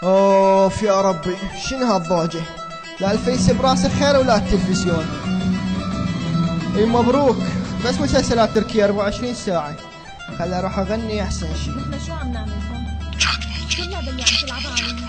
اوف يا ربي، شنو هالضوجة؟ لا الفيس براسه خير ولا التلفزيون. اي مبروك، بس مسلسلات تركية 24 ساعة. خلي اروح اغني احسن شي. نحن شو عم نعمل هون؟ كلها باللي عم تلعبها علينا.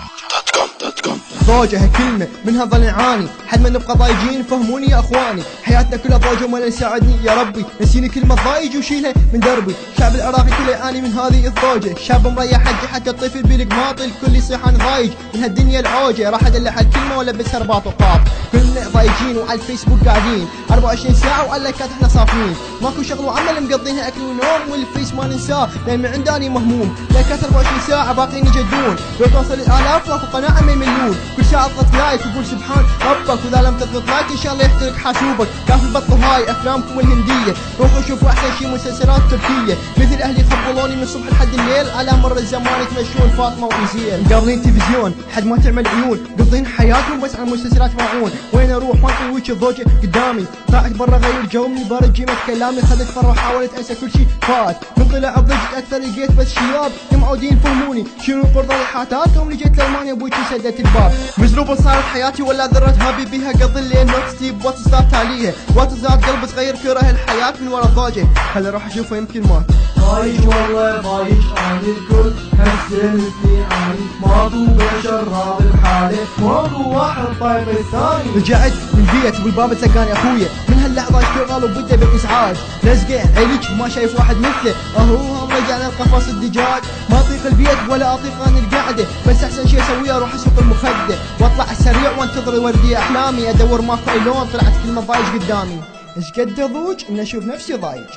ضوجة كلمة منها ظل نعاني، حد ما نبقى ضايجين فهموني يا اخواني، حياتنا كلها ضوجة وما يساعدني يا ربي، نسيني كلمة ضايج وشيلها من دربي، الشعب العراقي كله يعاني من هذه الضوجة، شاب مريح حجي حتى الطفل بالقماط الكل يصيح انا ضايج من هالدنيا العوجة، راح ادلع الكلمة ولا بس رباط وقاط، كلنا ضايجين وعلى الفيسبوك قاعدين 24 ساعة وعلى اللايكات احنا صافين، ماكو شغل وعمل مقضينها اكل ونوم والفيس ما ننساه، لان من عنداني مهموم، لايكات 24 ساعة باقيين يجدون، لو توصل الالاف ماكو قناعة ما يملون، كل ساعة اضغط لايك وقول سبحان ربك، واذا لم تضغط لايك ان شاء الله يحترق حاسوبك، كافي البطل هاي افلامكم الهندية، روحوا شوفوا احسن شي مسلسلات تركية، مثل اهلي يخبلوني من الصبح لحد الليل، على مر الزمان يتمشون فاطمة وإنزيل، مقابلين تلفزيون حد ما تعمل عيون، قضين حياتهم بس على مسلسلات ماعون، وين اروح ما اطوي وجه الضوجة قدامي، طلعت برا غير جو من بارد جيمة كلامي، خذت فرة وحاولت انسى كل شي فات، من طلع الضجت اكثر لقيت بس شياب معودين فهموني، شنو القرضة لحاتاتهم اللي جيت لالمانيا ابوي سدت الباب، مزروبة صارت حياتي ولا ذرة هابي بيها قضي الليل نوت ستيب واتس صار تاليها، واتس زاد قلب صغير كره الحياة من ورا الضوجة، خلي اروح اشوفه يمكن مات. ضايج والله ضايج عن الكل، هالسنتي عن ماكو بشر راضي بحاله، ماكو واحد طايق الثاني. رجعت من البيت والباب تلقاني اخويا، من هاللحظة اشتغل وبدا بالازعاج، لزقه عيلك وما شايف واحد مثله، اهو رجعنا القفص الدجاج، ما اطيق البيت ولا اطيق اني القعدة، بس احسن شي اسويه اروح اسوق المخدة، واطلع على السريع وانتظر وردي احلامي، ادور ماكو اي لون طلعت كلمة ضايج قدامي، ايش قد ضوج ان اشوف نفسي ضايج.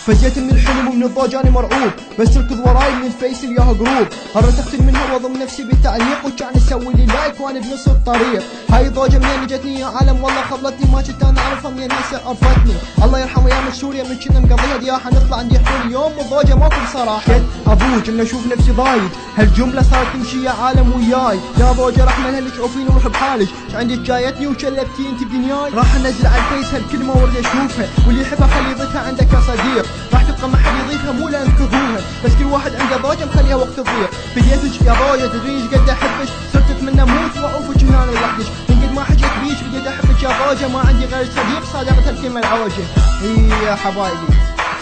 فجيت من الحلم ومن الضوج اني مرعوب، بس تركض وراي من الفيس الياها جروب، قررت اختل منها واضم نفسي بالتعليق، وكان اسوي لي لايك وانا بنص الطريق، هاي الضوجة منين جتني يا عالم والله خبلتني، ما كنت انا اعرفها منين هسه عرفتني، الله يرحمه يا سوريا من كنا مقضيها دياحة، نطلع عندي حلول اليوم والضوجة ماكو بصراحة، قد ابوج ان اشوف نفسي ضايج، هالجملة صارت تمشي يا عالم وياي، يا ضوجة رحمة لك عوفيني وروح بحالك، عندك جايتني وشلبتي انت بدنياي، راح انزل على الفيس هالكلمة وارد اشوفها، واللي يحبها خلي يضيفها عندك يا صديق، راح تبقى ما حد يضيفها مو لان تكرهوها، بس كل واحد عنده ضوجة مخليها وقت تضيع، بديتك يا ضوجة تدري ايش قد احبك، صرت اتمنى موت واعوفك من انا لوحدك، من قد ما حكيت بيك بديت احبك يا ضوجة، ما عندي غير صديق صادقت الكلمة العوجة. اي يا حبايبي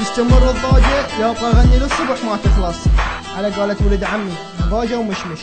تستمر الضوجة يا ابغى اغني للصبح ما تخلص، على قولة ولد عمي ضوجة ومشمش.